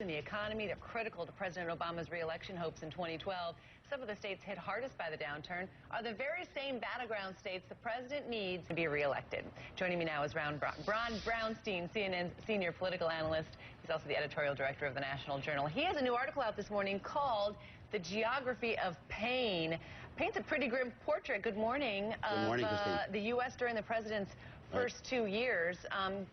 in the economy, they're critical to President Obama's re-election hopes in 2012. Some of the states hit hardest by the downturn are the very same battleground states the president needs to be re-elected. Joining me now is Ron Brownstein, CNN's senior political analyst. He's also the editorial director of the National Journal. He has a new article out this morning called "The Geography of Pain." Paints a pretty grim portrait, good morning, of the U.S. during the president's first 2 years.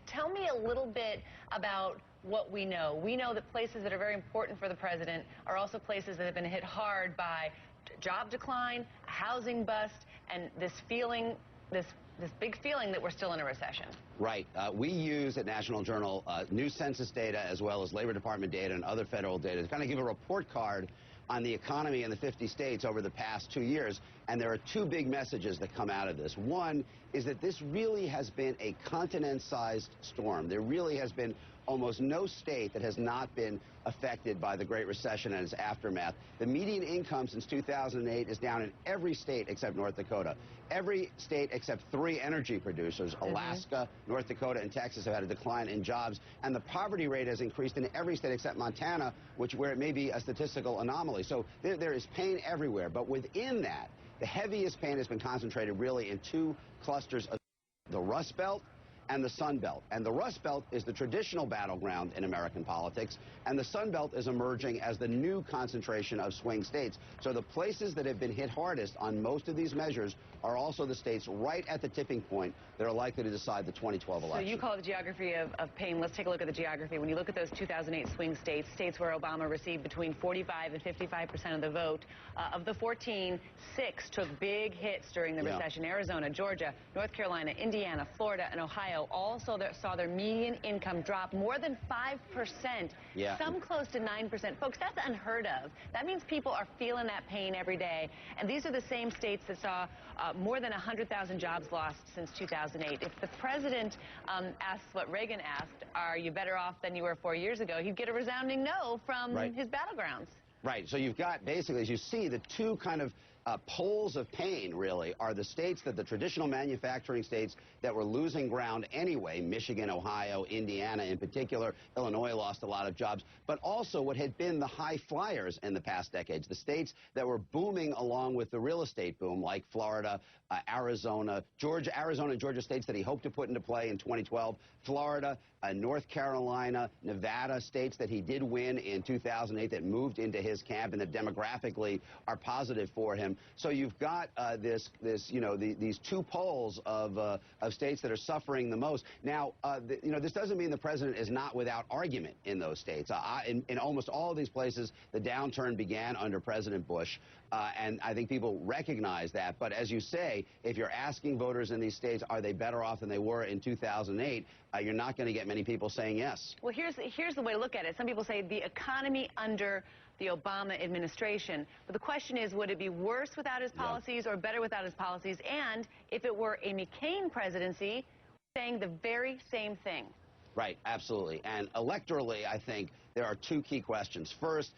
Tell me a little bit about what we know. We know that places that are very important for the president are also places that have been hit hard by job decline, a housing bust, and this feeling, this big feeling that we're still in a recession. Right. We use at National Journal new census data as well as Labor Department data and other federal data to kind of give a report card on the economy in the 50 states over the past 2 years. And there are two big messages that come out of this. One is that this really has been a continent-sized storm. There really has been almost no state that has not been affected by the Great Recession and its aftermath. The median income since 2008 is down in every state except North Dakota. Every state except 3 energy producers, Alaska, North Dakota, and Texas, have had a decline in jobs. And the poverty rate has increased in every state except Montana, where it may be a statistical anomaly. So there is pain everywhere. But within that, the heaviest pain has been concentrated really in 2 clusters of the Rust Belt and the Sun Belt. And the Rust Belt is the traditional battleground in American politics, and the Sun Belt is emerging as the new concentration of swing states. So the places that have been hit hardest on most of these measures are also the states right at the tipping point that are likely to decide the 2012 election. So you call it the geography of pain. Let's take a look at the geography. When you look at those 2008 swing states, states where Obama received between 45 and 55% of the vote, of the 14, 6 took big hits during the recession. Arizona, Georgia, North Carolina, Indiana, Florida, and Ohio also saw their median income drop more than 5%, some close to 9%. Folks, that's unheard of. That means people are feeling that pain every day. And these are the same states that saw more than 100,000 jobs lost since 2008. If the president asks what Reagan asked, are you better off than you were 4 years ago, he'd get a resounding no from his battlegrounds. Right. So you've got, basically, as you see, the two kind of poles of pain, really, are the states that the traditional manufacturing states that were losing ground anyway, Michigan, Ohio, Indiana in particular. Illinois lost a lot of jobs, but also what had been the high flyers in the past decades, the states that were booming along with the real estate boom, like Florida, Arizona, Georgia, states that he hoped to put into play in 2012, Florida, North Carolina, Nevada, states that he did win in 2008 that moved into his camp and that demographically are positive for him. So you've got these two poles of states that are suffering the most. Now, this doesn't mean the president is not without argument in those states. In almost all of these places, the downturn began under President Bush, and I think people recognize that. But as you say, if you're asking voters in these states, are they better off than they were in 2008, you're not going to get many people saying yes. Well, here's the way to look at it. Some people say the economy under the Obama administration. But the question is, would it be worse without his policies or better without his policies? And if it were a McCain presidency, saying the very same thing. Right, absolutely. And electorally, I think there are 2 key questions. First,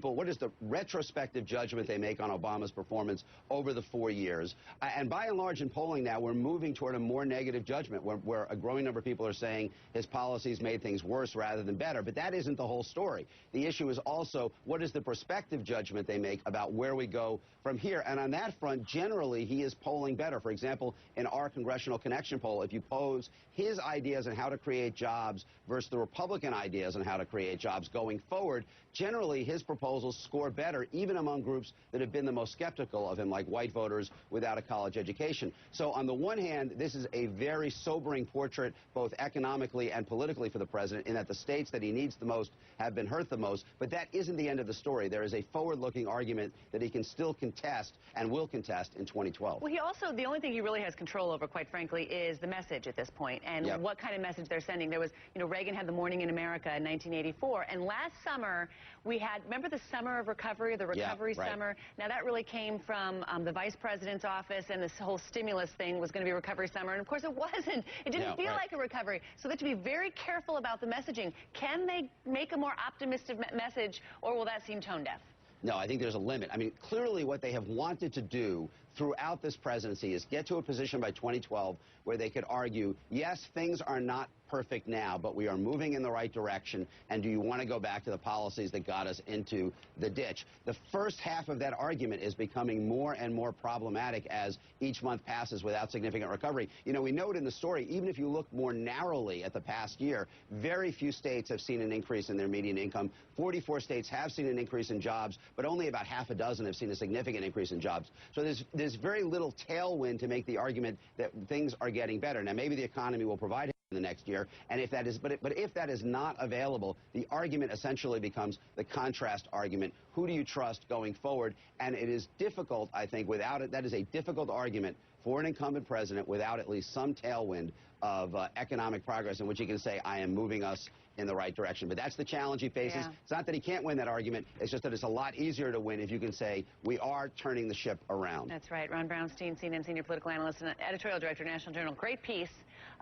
what is the retrospective judgment they make on Obama's performance over the 4 years? And by and large in polling now, we're moving toward a more negative judgment where a growing number of people are saying his policies made things worse rather than better. But that isn't the whole story. The issue is also, what is the prospective judgment they make about where we go from here? And on that front, generally, he is polling better. For example, in our Congressional Connection poll, if you pose his ideas on how to create jobs versus the Republican ideas on how to create jobs going forward, generally his proposals score better, even among groups that have been the most skeptical of him, like white voters without a college education. So on the one hand, this is a very sobering portrait, both economically and politically for the president, in that the states that he needs the most have been hurt the most. But that isn't the end of the story. There is a forward-looking argument that he can still contest and will contest in 2012. Well, the only thing he really has control over, quite frankly, is the message at this point and what kind of message they're sending. There was, Reagan had the Morning in America in 1984, and last summer we had, remember the summer of recovery, the recovery summer? Now that really came from the vice president's office, and this whole stimulus thing was going to be recovery summer, and of course it wasn't. It didn't feel like a recovery. So they have to be very careful about the messaging. Can they make a more optimistic message, or will that seem tone deaf? No, I think there's a limit. I mean, clearly what they have wanted to do throughout this presidency is get to a position by 2012 where they could argue, yes, things are not perfect now, but we are moving in the right direction, and do you want to go back to the policies that got us into the ditch? The first half of that argument is becoming more and more problematic as each month passes without significant recovery. You know, we note in the story, even if you look more narrowly at the past year, very few states have seen an increase in their median income. 44 states have seen an increase in jobs, but only about half a dozen have seen a significant increase in jobs. So there's very little tailwind to make the argument that things are getting better. Now, maybe the economy will provide in the next year, and if that is, but if that is not available, the argument essentially becomes the contrast argument. Who do you trust going forward? And it is difficult, I think, without it. That is a difficult argument for an incumbent president without at least some tailwind of economic progress in which he can say, I am moving us in the right direction. But that's the challenge he faces. Yeah. It's not that he can't win that argument. It's just that it's a lot easier to win if you can say, we are turning the ship around. That's right. Ron Brownstein, CNN senior political analyst and editorial director, National Journal. Great piece.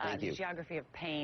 Thank you. The Geography of Pain.